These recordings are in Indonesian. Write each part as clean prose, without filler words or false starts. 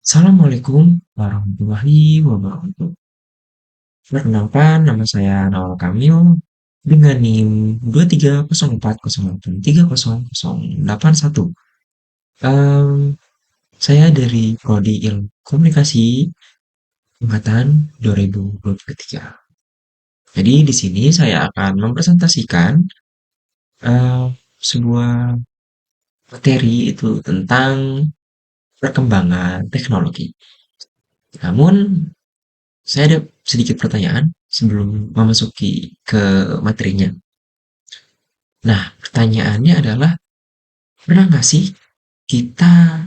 Assalamualaikum warahmatullahi wabarakatuh. Perkenalkan, nama saya Nawal Kamil dengan NIM 2304083008. Em, saya dari Prodi Ilmu Komunikasi angkatan 2023. Jadi di sini saya akan mempresentasikan eh, sebuah materi itu tentang perkembangan teknologi. Namun saya ada sedikit pertanyaan sebelum memasuki ke materinya. Nah, pertanyaannya adalah, pernah nggak sih kita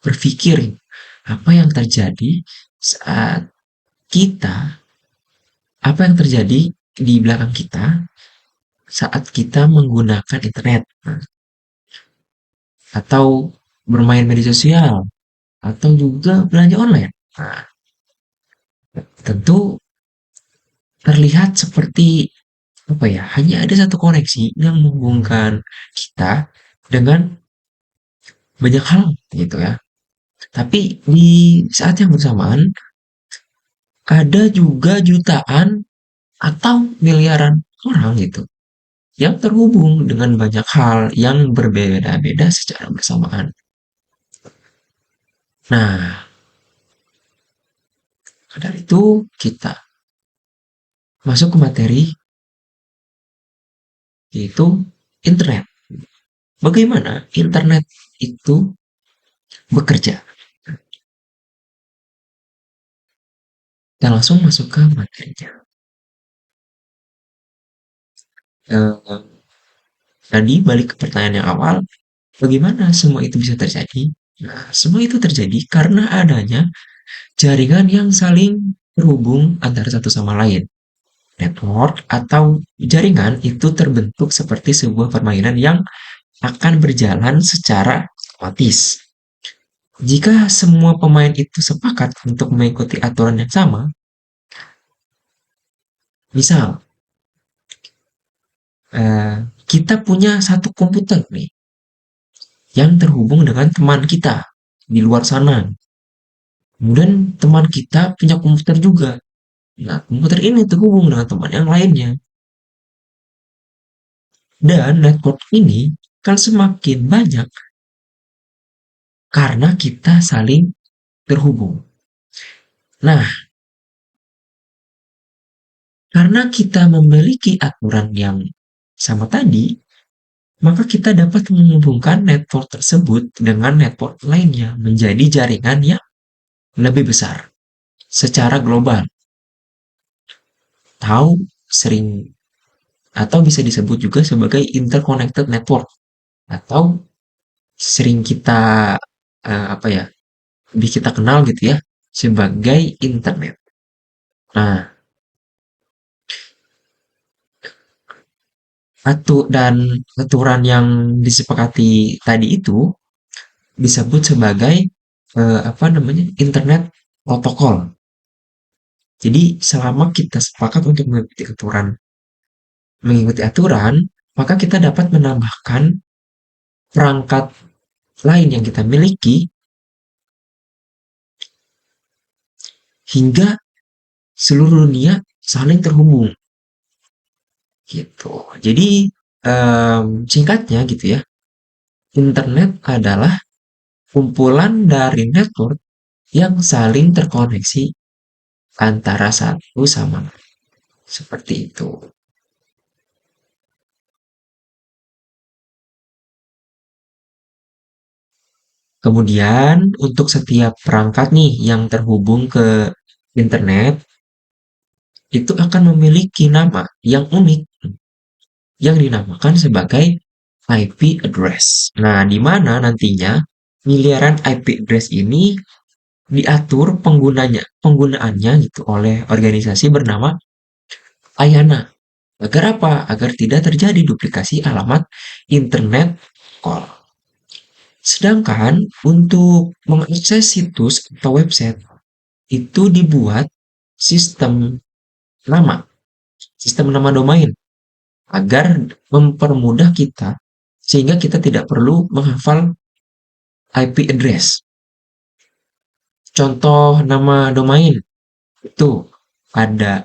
berpikir apa yang terjadi saat kita, apa yang terjadi di belakang kita saat kita menggunakan internet, atau bermain media sosial, atau juga belanja online. Nah, tentu terlihat seperti apa ya, hanya ada satu koneksi yang menghubungkan kita dengan banyak hal gitu ya. Tapi di saat yang bersamaan ada juga jutaan atau miliaran orang gitu yang terhubung dengan banyak hal yang berbeda-beda secara bersamaan. Nah, dari itu kita masuk ke materi, yaitu internet. Bagaimana internet itu bekerja? Kita langsung masuk ke materinya. Eh, Tadi balik ke pertanyaan yang awal, bagaimana semua itu bisa terjadi? Nah, semua itu terjadi karena adanya jaringan yang saling terhubung antara satu sama lain. Network atau jaringan itu terbentuk seperti sebuah permainan yang akan berjalan secara otomatis. Jika semua pemain itu sepakat untuk mengikuti aturan yang sama, misal eh, kita punya satu komputer nih yang terhubung dengan teman kita di luar sana. Kemudian teman kita punya komputer juga. Nah, komputer ini terhubung dengan teman yang lainnya. Dan network ini kan semakin banyak karena kita saling terhubung. Nah, karena kita memiliki aturan yang sama tadi, maka kita dapat menghubungkan network tersebut dengan network lainnya menjadi jaringan yang lebih besar secara global. Tahu sering atau bisa disebut juga sebagai interconnected network, atau sering kita apa ya, lebih kita kenal gitu ya sebagai internet. Nah, dan aturan yang disepakati tadi itu disebut sebagai apa namanya, internet protokol. Jadi selama kita sepakat untuk mengikuti aturan, maka kita dapat menambahkan perangkat lain yang kita miliki hingga seluruh dunia saling terhubung gitu. Jadi singkatnya gitu ya, internet adalah kumpulan dari network yang saling terkoneksi antara satu sama lain. Seperti itu. Kemudian untuk setiap perangkat nih yang terhubung ke internet itu akan memiliki nama yang unik yang dinamakan sebagai IP address. Nah, di mana nantinya miliaran IP address ini diatur penggunaannya gitu oleh organisasi bernama IANA. Agar apa? Agar tidak terjadi duplikasi alamat internet call. Sedangkan untuk mengakses situs atau website itu dibuat sistem nama, sistem nama domain agar mempermudah kita sehingga kita tidak perlu menghafal IP address. contoh nama domain itu ada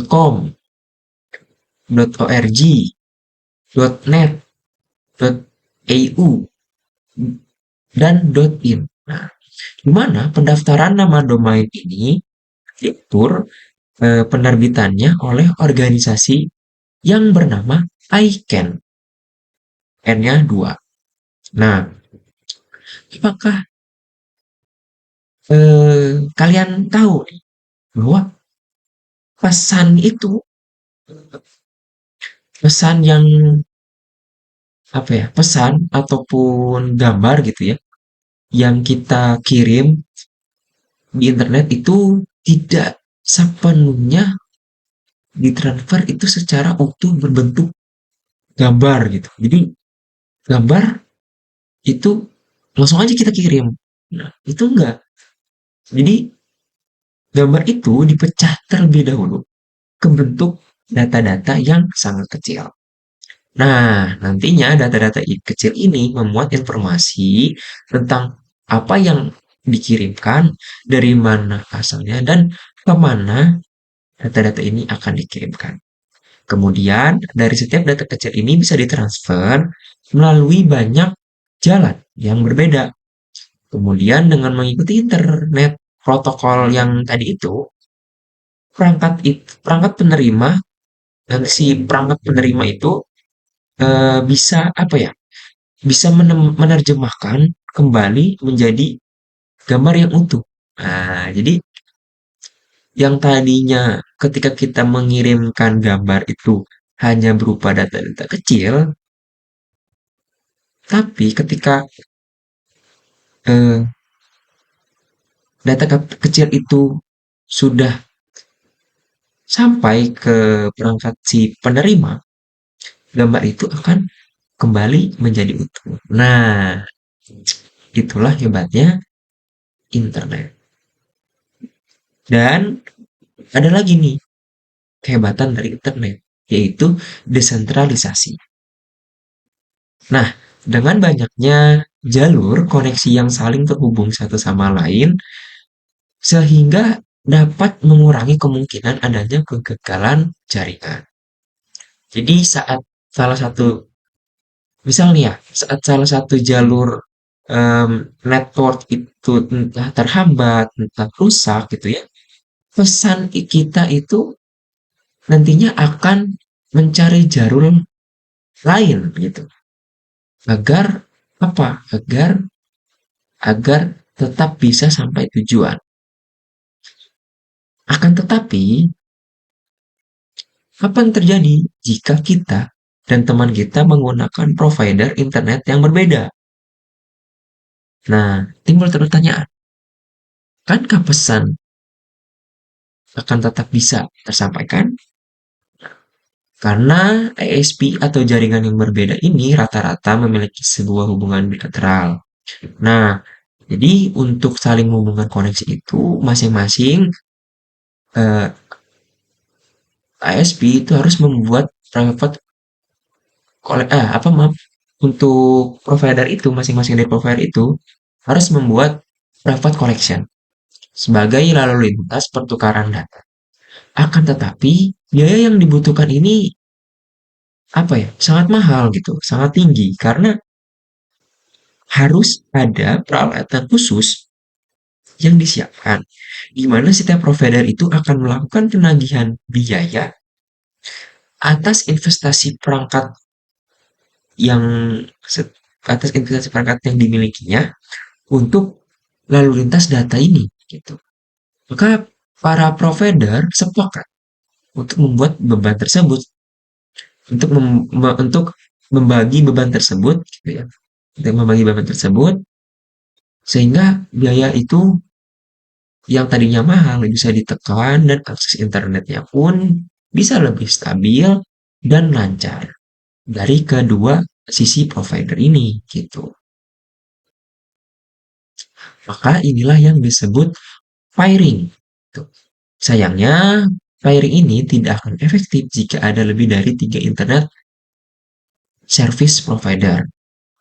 .com, .org, .net, .eu, dan .in. Nah, di mana pendaftaran nama domain ini diatur penerbitannya oleh organisasi yang bernama ICANN, N-nya 2. Nah, apakah kalian tahu nih bahwa pesan itu, pesan yang apa ya, pesan ataupun gambar gitu ya, yang kita kirim di internet itu tidak sepenuhnya ditransfer itu secara utuh berbentuk gambar gitu. Jadi gambar itu langsung aja kita kirim. Nah, itu enggak. Jadi gambar itu dipecah terlebih dahulu ke bentuk data-data yang sangat kecil. Nah, nantinya data-data kecil ini memuat informasi tentang apa yang dikirimkan, dari mana asalnya, dan kemana data-data ini akan dikirimkan. Kemudian, dari setiap data kecil ini bisa ditransfer melalui banyak jalan yang berbeda. Kemudian, dengan mengikuti internet protokol yang tadi itu, perangkat penerima dan si perangkat penerima itu bisa apa ya? Bisa menerjemahkan kembali menjadi gambar yang utuh. Nah, jadi yang tadinya ketika kita mengirimkan gambar itu hanya berupa data-data kecil, tapi ketika eh, data kecil itu sudah sampai ke perangkat si penerima, gambar itu akan kembali menjadi utuh. Nah, itulah hebatnya internet. Dan ada lagi nih kehebatan dari internet, yaitu desentralisasi. Nah, dengan banyaknya jalur koneksi yang saling terhubung satu sama lain, sehingga dapat mengurangi kemungkinan adanya kegagalan jaringan. Jadi saat salah satu, misal nih ya, saat salah satu jalur network itu entah terhambat, entah rusak gitu ya, pesan kita itu nantinya akan mencari jalur lain gitu. Agar apa? Agar tetap bisa sampai tujuan. Akan tetapi, apa yang terjadi jika kita dan teman kita menggunakan provider internet yang berbeda? Nah, timbul pertanyaan, akankah pesan akan tetap bisa tersampaikan? Karena ISP atau jaringan yang berbeda ini rata-rata memiliki sebuah hubungan bilateral. Nah, jadi untuk saling menghubungkan koneksi itu masing-masing ISP itu harus membuat private apa maaf, untuk provider itu masing-masing dari provider itu harus membuat private collection sebagai lalu lintas pertukaran data. Akan tetapi biaya yang dibutuhkan ini apa ya, sangat mahal gitu, sangat tinggi karena harus ada peralatan khusus yang disiapkan, di mana setiap provider itu akan melakukan penagihan biaya atas investasi perangkat yang atas investasi perangkat yang dimilikinya untuk lalu lintas data ini gitu. Maka para provider sepakat untuk membuat beban tersebut, untuk membagi beban tersebut gitu ya. Untuk membagi beban tersebut sehingga biaya itu yang tadinya mahal bisa ditekan dan akses internetnya pun bisa lebih stabil dan lancar dari kedua sisi provider ini gitu. Maka inilah yang disebut pairing. Sayangnya, pairing ini tidak akan efektif jika ada lebih dari 3 internet service provider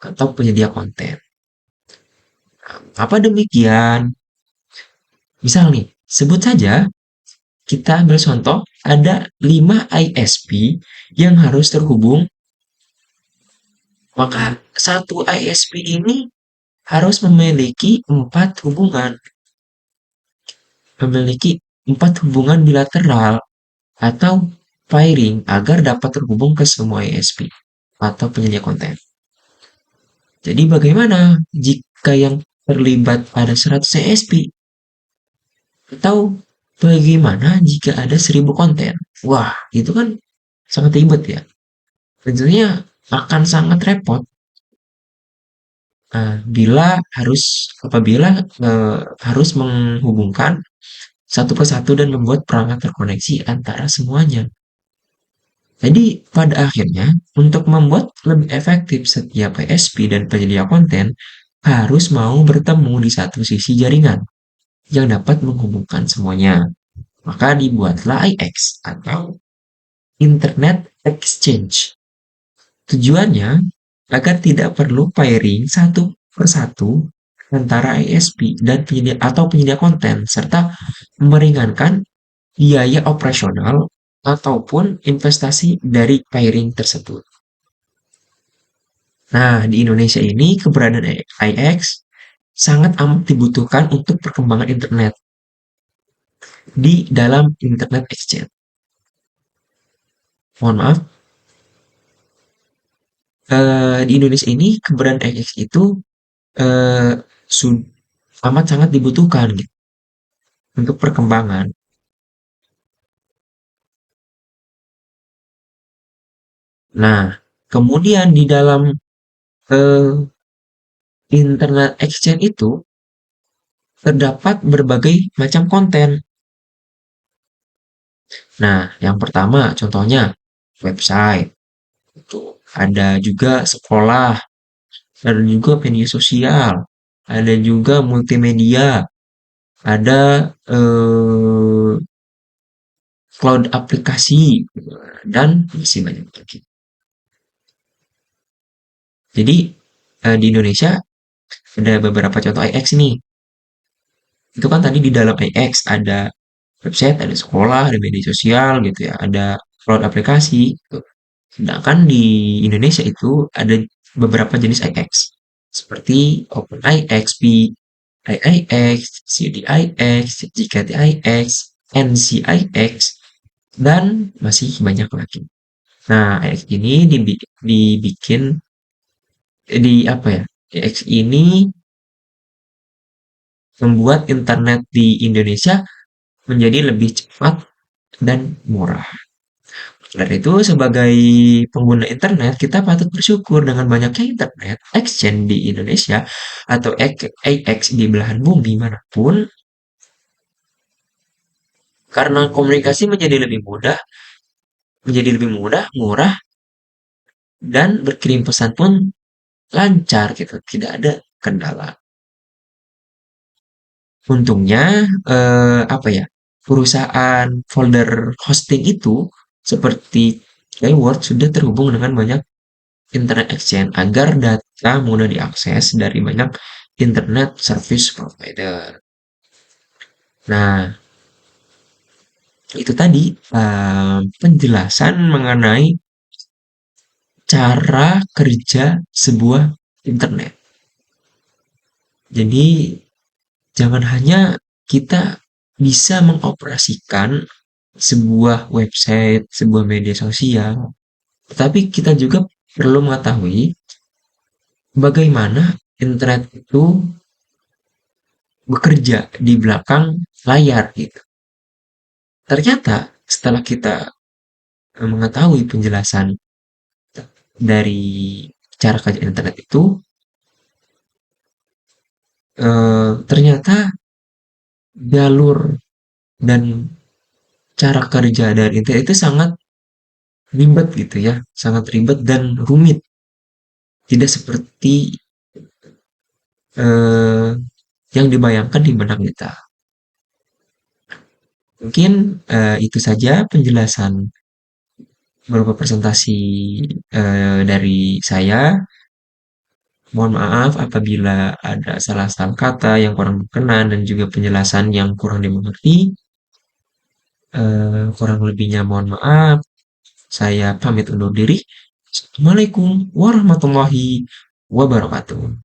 atau penyedia konten. Apa demikian? Misal nih, sebut saja kita ambil contoh ada 5 ISP yang harus terhubung, maka satu ISP ini harus memiliki 4 hubungan, memiliki 4 hubungan bilateral atau pairing agar dapat terhubung ke semua ISP atau penyedia konten. Jadi bagaimana jika yang terlibat pada 100 ISP? Atau bagaimana jika ada 1.000 konten? Wah, itu kan sangat ribet ya. Tentunya akan sangat repot bila apabila harus menghubungkan satu persatu dan membuat perangkat terkoneksi antara semuanya. Jadi pada akhirnya untuk membuat lebih efektif setiap PSP dan penyedia konten harus mau bertemu di satu sisi jaringan yang dapat menghubungkan semuanya. Maka dibuatlah IX atau Internet Exchange. Tujuannya agar tidak perlu pairing satu persatu antara ISP dan penyedia konten serta meringankan biaya operasional ataupun investasi dari pairing tersebut. Nah, di Indonesia ini keberadaan IX sangat amat dibutuhkan untuk perkembangan internet di dalam Internet Exchange. Mohon maaf, di Indonesia ini keberadaan IX itu eh, amat sangat dibutuhkan gitu, untuk perkembangan. Nah, kemudian di dalam eh, Internet Exchange itu terdapat berbagai macam konten. Nah, yang pertama contohnya website, itu ada juga sekolah, ada juga media sosial, ada juga multimedia, ada cloud aplikasi, dan masih banyak lagi. Jadi di Indonesia ada beberapa contoh IX nih. Itu kan tadi di dalam IX ada website, ada sekolah, ada media sosial gitu ya, ada cloud aplikasi gitu. Sedangkan di Indonesia itu ada beberapa jenis IX seperti OpenIX, PIIX, CDIX, GKTIX, NCIX, dan masih banyak lagi. Nah, IX ini dibikin di apa ya? IX ini membuat internet di Indonesia menjadi lebih cepat dan murah. Dan itu sebagai pengguna internet, kita patut bersyukur dengan banyaknya internet exchange di Indonesia atau AX di belahan bumi manapun, karena komunikasi menjadi lebih mudah, murah, dan berkirim pesan pun lancar gitu, tidak ada kendala. Untungnya, apa ya, perusahaan folder hosting itu seperti Skyward sudah terhubung dengan banyak Internet Exchange agar data mudah diakses dari banyak internet service provider. Nah, itu tadi penjelasan mengenai cara kerja sebuah internet. Jadi, jangan hanya kita bisa mengoperasikan sebuah website, sebuah media sosial, tetapi kita juga perlu mengetahui bagaimana internet itu bekerja di belakang layar gitu. Ternyata setelah kita mengetahui penjelasan dari cara kerja internet itu, ternyata jalur dan cara kerja dari internet itu sangat ribet gitu ya, sangat ribet dan rumit. Tidak seperti eh, yang dibayangkan di benak kita. Mungkin itu saja penjelasan berupa presentasi dari saya. Mohon maaf apabila ada salah-salah kata yang kurang berkenan dan juga penjelasan yang kurang dimengerti. Kurang lebihnya mohon maaf. Saya pamit undur diri. Assalamualaikum warahmatullahi wabarakatuh.